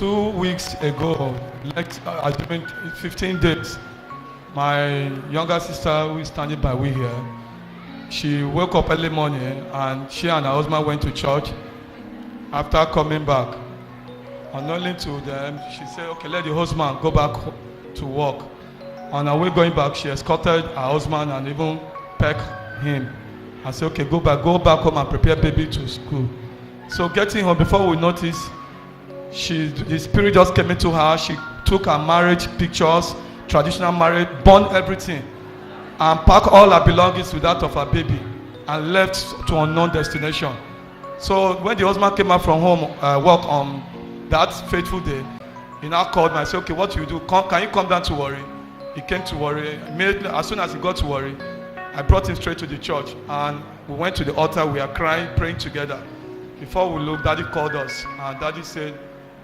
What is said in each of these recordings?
2 weeks ago, I spent 15 days. My younger sister, who is standing by we here, she woke up early morning and she and her husband went to church. After coming back, unknowing to them, she said, okay, let the husband go back to work. On her way going back, she escorted her husband and even pecked him. I said, okay, go back home and prepare baby to school. So getting home, before we noticed, the spirit just came into her. She took her marriage pictures, traditional marriage, burned everything, and packed all her belongings with that of her baby, and left to unknown destination. So when the husband came out from home, work on that fateful day, he now called me and said, okay, what you do? Can you come down to Warri? He came to Warri. Immediately, as soon as he got to Warri, I brought him straight to the church, and we went to the altar. We are crying, praying together. Before we looked, Daddy called us, and Daddy said,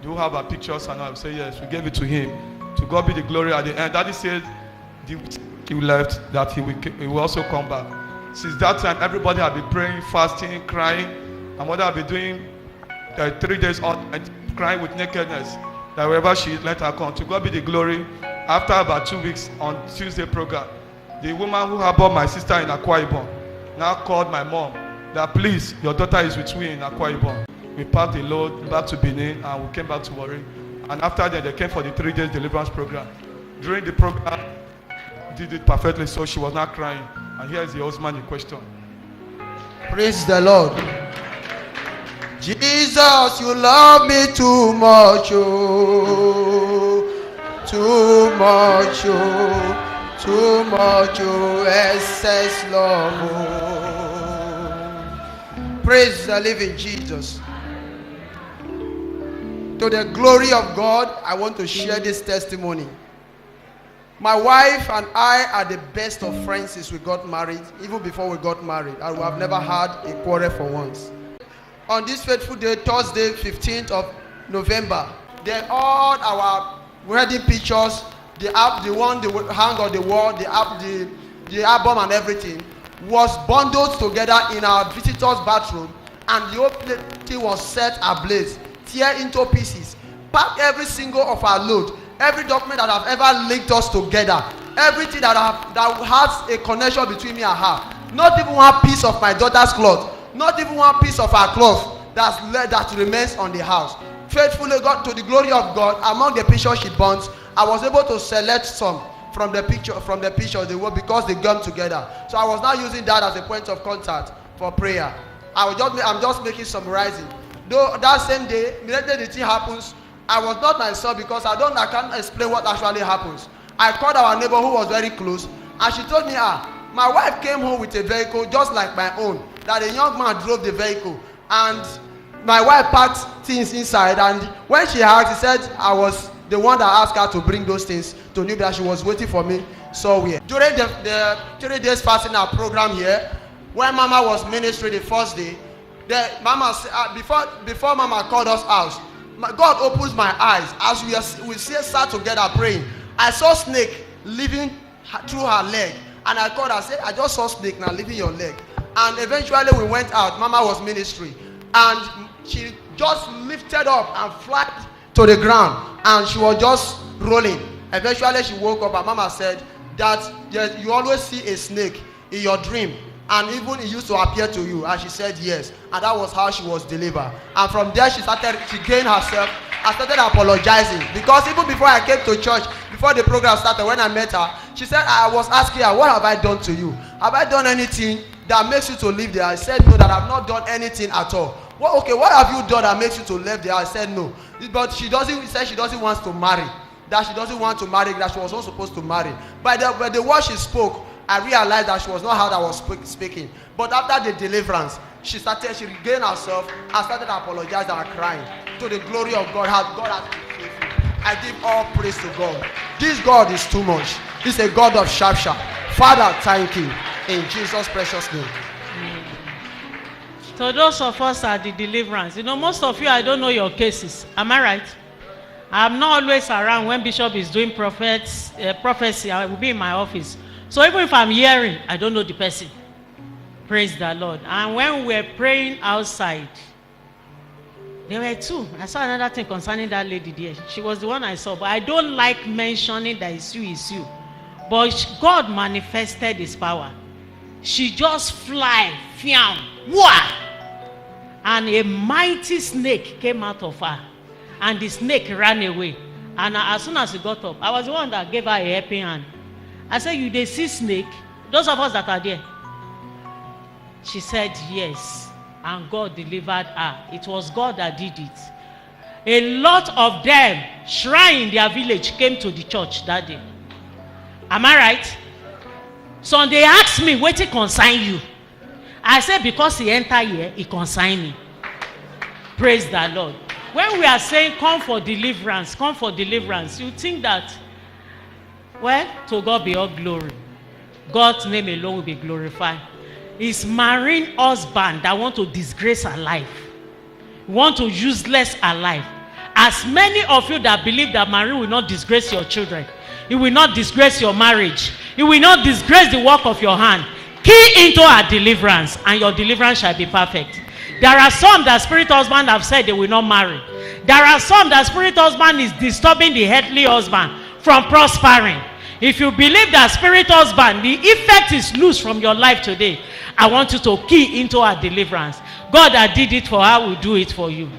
do you have our pictures? And I said, yes. We gave it to him. To God be the glory at the end. Daddy said he left, that he will also come back. Since that time, everybody have been praying, fasting, crying. And mother have been doing 3 days on crying with nakedness, that wherever she let her come. To God be the glory. After about 2 weeks on Tuesday program, the woman who harbored my sister in Akwa Ibom now called my mom that please, your daughter is with me in Akwa Ibom. We packed the load back to Benin and we came back to Warri. And after that, they came for the 3 days deliverance program. During the program, did it perfectly, so she was not crying. And here is the husband in question. Praise the Lord. Jesus, you love me too much, oh, too much, oh, too much, oh, excess love, oh. Praise the living Jesus. To the glory of God, I want to share this testimony. My wife and I are the best of friends since we got married, even before we got married, and we have never had a quarrel for once. On this fateful day, Thursday, 15th of November, then all our wedding pictures, the one they hang on the wall, the album and everything, was bundled together in our visitor's bathroom, and the whole thing was set ablaze, tear into pieces, packed every single of our load, every document that have ever linked us together, everything that has a connection between me and her. Not even one piece of my daughter's cloth, not even one piece of her cloth that remains on the house. Faithfully, God, to the glory of God, among the pictures she burnt, I was able to select some from the picture they were, because they gummed together. So I was now using that as a point of contact for prayer. I'm just making summarizing. Though that same day, immediately the thing happens, I was not myself because I can't explain what actually happens. I called our neighbor who was very close, and she told me, my wife came home with a vehicle just like my own, that a young man drove the vehicle, and my wife packed things inside, and when she asked, he said I was the one that asked her to bring those things to New, that she was waiting for me somewhere. During the 3 days fasting our program here, when Mama was ministering the first day, Mama before Mama called us out, God opens my eyes as we sat together praying. I saw snake living through her leg, and I called her, I said, I just saw snake now leaving your leg. And eventually we went out. Mama was ministering, and she just lifted up and flat to the ground, and she was just rolling. Eventually she woke up, and Mama said that you always see a snake in your dream, and even it used to appear to you. And she said yes, and that was how she was delivered. And from there she gained herself. I started apologizing, because even before I came to church, before the program started, when I met her, she said, I was asking her, what have I done to you? Have I done anything that makes you to leave there? I said no, that I've not done anything at all. Well, okay, what have you done that makes you to leave there? I said no, but she doesn't want to marry, that she doesn't want to marry, that she was not supposed to marry. By the word she spoke, I realized that she was not how I was speaking. But after the deliverance, she regained herself and started apologizing and crying. To the glory of God, how God has been faithful. I give all praise to God. This God is too much. He's a God of sharp. Father, thank you. In Jesus' precious name. So those of us at the Deliverance, most of you, I don't know your cases. Am I right? I'm not always around when Bishop is doing prophecy. I will be in my office. So even if I'm hearing, I don't know the person. Praise the Lord. And when we're praying outside, There were two. I saw another thing concerning that lady there. She was the one I saw, but I don't like mentioning that it's you. But God manifested his power. She just fly, fiam, wah! And a mighty snake came out of her. And the snake ran away. And as soon as he got up, I was the one that gave her a helping hand. I said, you they see snake? Those of us that are there. She said, yes. And God delivered her. It was God that did it. A lot of them, shrine in their village, came to the church that day. Am I right? So they asked me, what it concern you? I said, because he entered here, it concern me. Praise the Lord. When we are saying, come for deliverance, you think that, well, to God be all glory. God's name alone will be glorified. It's marine husband that want to disgrace her life, want to useless her life. As many of you that believe that marine will not disgrace your children, it will not disgrace your marriage, it will not disgrace the work of your hand, key into our deliverance, and your deliverance shall be perfect. There are some that spirit husband have said they will not marry. There are some that spirit husband is disturbing the earthly husband from prospering. If you believe that spirit husband, the effect is loose from your life today, I want you to key into our deliverance. God that did it for her will do it for you.